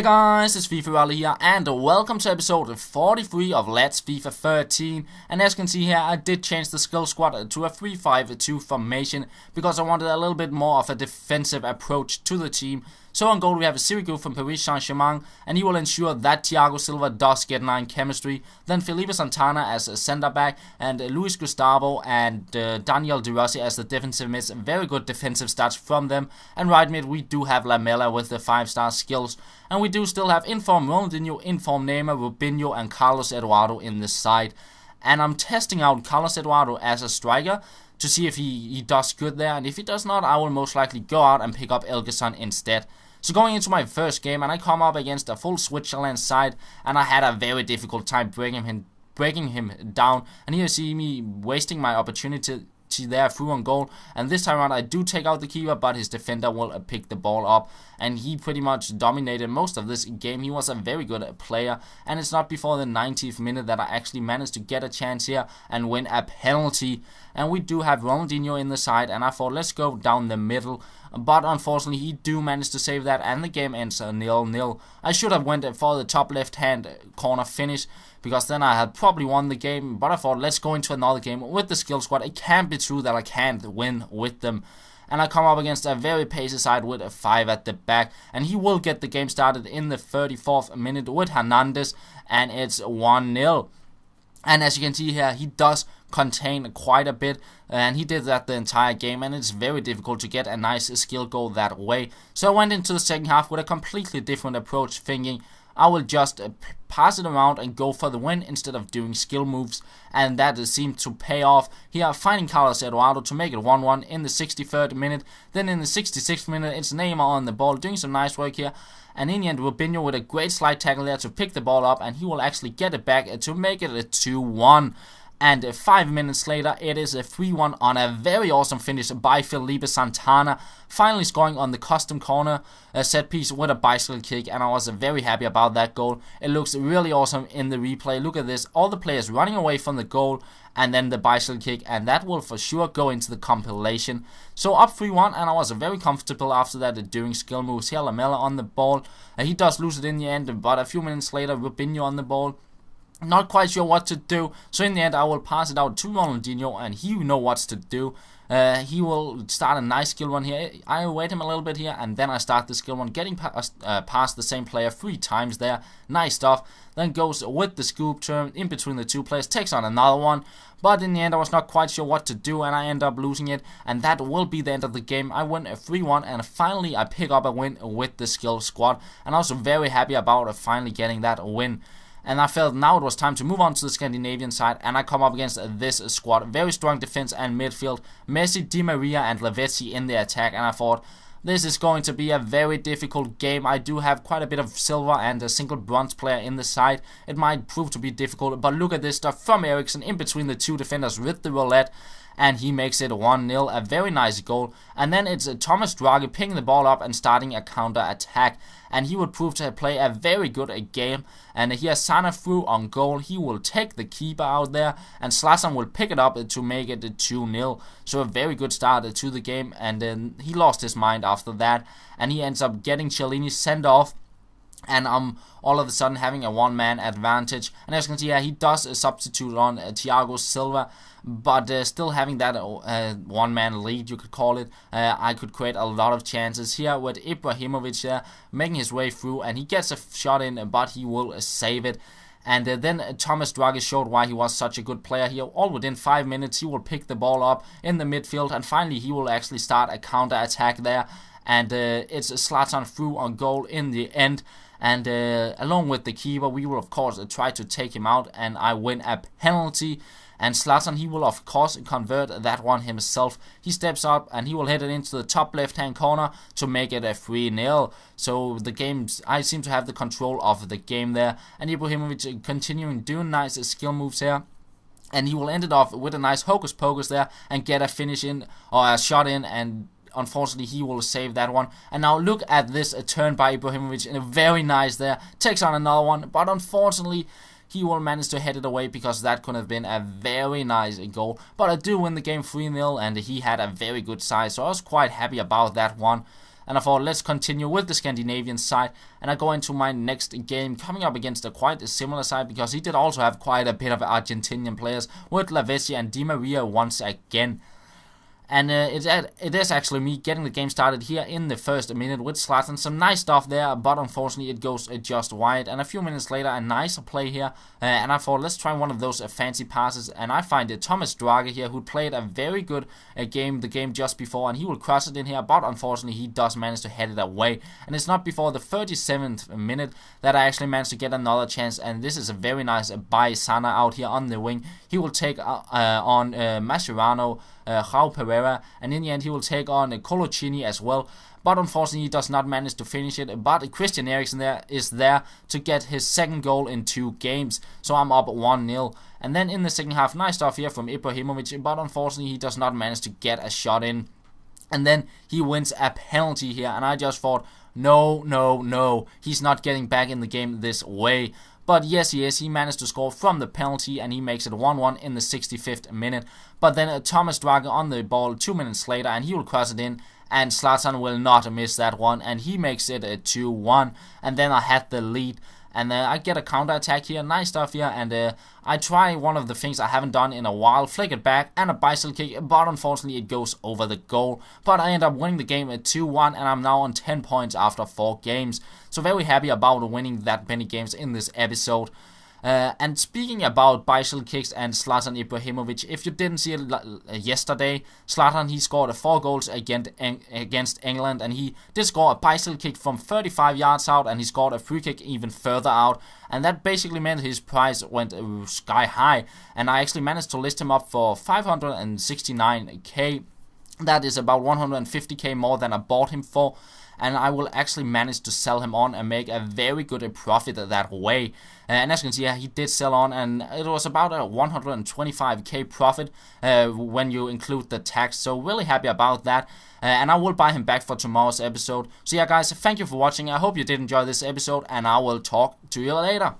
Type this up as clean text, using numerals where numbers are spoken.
Hey guys, it's FIFA Ali here, and welcome to episode 43 of Let's FIFA 13. And as you can see here, I did change the skill squad to a 3-5-2 formation because I wanted a little bit more of a defensive approach to the team. So on goal we have a Sirigu from Paris Saint-Germain, and he will ensure that Thiago Silva does get 9 chemistry. Then Felipe Santana as a centre back, and Luis Gustavo and Daniel De Rossi as the defensive mids. Very good defensive stats from them. And right mid we do have Lamela with the 5-star skills. And we do still have inform Ronaldinho, inform Neymar, Rubinho and Carlos Eduardo in this side. And I'm testing out Carlos Eduardo as a striker to see if he does good there. And if he does not, I will most likely go out and pick up Elgeson instead. So going into my first game, and I come up against a full Switzerland side, and I had a very difficult time breaking him down. And here you see me wasting my opportunity there through on goal, and this time around I do take out the keeper, but his defender will pick the ball up, and he pretty much dominated most of this game. He was a very good player, and it's not before the 90th minute that I actually managed to get a chance here and win a penalty. And we do have Ronaldinho in the side, and I thought let's go down the middle, but unfortunately he do manage to save that, and the game ends 0-0. I should have went for the top left hand corner finish, because then I had probably won the game, but I thought let's go into another game with the skill squad. It can't be true that I can't win with them. And I come up against a very pacey side with a 5 at the back, and he will get the game started in the 34th minute with Hernandez, and it's 1-0. And as you can see here, he does contain quite a bit, and he did that the entire game, and it's very difficult to get a nice skill goal that way. So I went into the second half with a completely different approach, thinking I will just pass it around and go for the win instead of doing skill moves, and that seemed to pay off. Here finding Carlos Eduardo to make it 1-1 in the 63rd minute. Then in the 66th minute it's Neymar on the ball doing some nice work here, and in the end Rubinho with a great slide tackle there to pick the ball up, and he will actually get it back to make it a 2-1. And 5 minutes later, it is a 3-1 on a very awesome finish by Felipe Santana, finally scoring on the custom corner set piece with a bicycle kick, and I was very happy about that goal. It looks really awesome in the replay. Look at this, all the players running away from the goal, and then the bicycle kick, and that will for sure go into the compilation. So up 3-1, and I was very comfortable after that doing skill moves. Here Lamela on the ball, he does lose it in the end, but a few minutes later Rubinho on the ball. Not quite sure what to do, so in the end I will pass it out to Ronaldinho, and he knows what to do. He will start a nice skill run here. I wait him a little bit here, and then I start the skill run, getting past the same player 3 times there. Nice stuff. Then goes with the scoop turn in between the 2 players, takes on another one. But in the end I was not quite sure what to do, and I end up losing it, and that will be the end of the game. I win a 3-1, and finally I pick up a win with the skill squad, and I was very happy about finally getting that win. And I felt now it was time to move on to the Scandinavian side, and I come up against this squad. Very strong defense and midfield. Messi, Di Maria and Lavezzi in the attack, and I thought this is going to be a very difficult game. I do have quite a bit of silver and a single bronze player in the side. It might prove to be difficult, but look at this stuff from Eriksson in between the 2 defenders with the roulette, and he makes it 1-0, a very nice goal. And then it's Thomas Draghi picking the ball up and starting a counter attack, and he would prove to play a very good game. And here Sana through on goal, he will take the keeper out there, and Zlatan will pick it up to make it 2-0. So a very good start to the game, and then he lost his mind after that, and he ends up getting Cellini sent off, and I'm all of a sudden having a 1-man advantage. And as you can see here, he does substitute on Thiago Silva, but still having that 1-man lead, you could call it. I could create a lot of chances here with Ibrahimovic making his way through, and he gets a shot in, but he will save it. And then Thomas Draghi showed why he was such a good player here. All within 5 minutes he will pick the ball up in the midfield, and finally he will actually start a counter attack there, and it's Zlatan through on goal in the end. And along with the keeper, we will of course try to take him out, and I win a penalty. And Zlatan, he will of course convert that one himself. He steps up and he will hit it into the top left hand corner to make it a 3-0. So the games, I seem to have the control of the game there. And Ibrahimovic continuing doing nice skill moves here. And he will end it off with a nice hocus pocus there and get a finish in, or a shot in, and unfortunately he will save that one. And now look at this turn by Ibrahimovic, and a very nice there, takes on another one, but unfortunately he will manage to head it away, because that could have been a very nice goal. But I do win the game 3-0, and he had a very good side, so I was quite happy about that one. and I thought let's continue with the Scandinavian side, and I go into my next game coming up against a quite similar side, because he did also have quite a bit of Argentinian players with Lavezzi and Di Maria once again. And it is actually me getting the game started here in the first minute with Zlatan. Some nice stuff there, but unfortunately it goes just wide. And a few minutes later, a nicer play here. And I thought, let's try one of those fancy passes. And I find Thomas Drage here, who played a very good game, the game just before. And he will cross it in here, but unfortunately he does manage to head it away. And it's not before the 37th minute that I actually managed to get another chance. And this is a very nice by Sana out here on the wing. He will take on Mascherano, Raul Pereira, and in the end he will take on Coloccini as well, but unfortunately he does not manage to finish it. But Christian Eriksen is there to get his second goal in 2 games, so I'm up 1-0. And then in the second half, nice stuff here from Ibrahimovic, but unfortunately he does not manage to get a shot in. And then he wins a penalty here, and I just thought, no, he's not getting back in the game this way. But yes, he is. He managed to score from the penalty, and he makes it 1-1 in the 65th minute. But then Thomas Drage on the ball 2 minutes later, and he will cross it in, and Zlatan will not miss that one, and he makes it 2-1. And then I had the lead, and I get a counter attack here, nice stuff here, and I try one of the things I haven't done in a while, flick it back, and a bicycle kick, but unfortunately it goes over the goal. But I end up winning the game at 2-1, and I'm now on 10 points after 4 games. So very happy about winning that many games in this episode. And speaking about bicycle kicks and Zlatan Ibrahimovic, if you didn't see it yesterday, Zlatan, he scored 4 goals against England, and he did score a bicycle kick from 35 yards out, and he scored a free kick even further out, and that basically meant his price went sky high, and I actually managed to list him up for 569k. That is about 150k more than I bought him for, and I will actually manage to sell him on and make a very good profit that way. And as you can see, he did sell on, and it was about a 125k profit when you include the tax, so really happy about that. And I will buy him back for tomorrow's episode. So yeah guys, thank you for watching. I hope you did enjoy this episode, and I will talk to you later.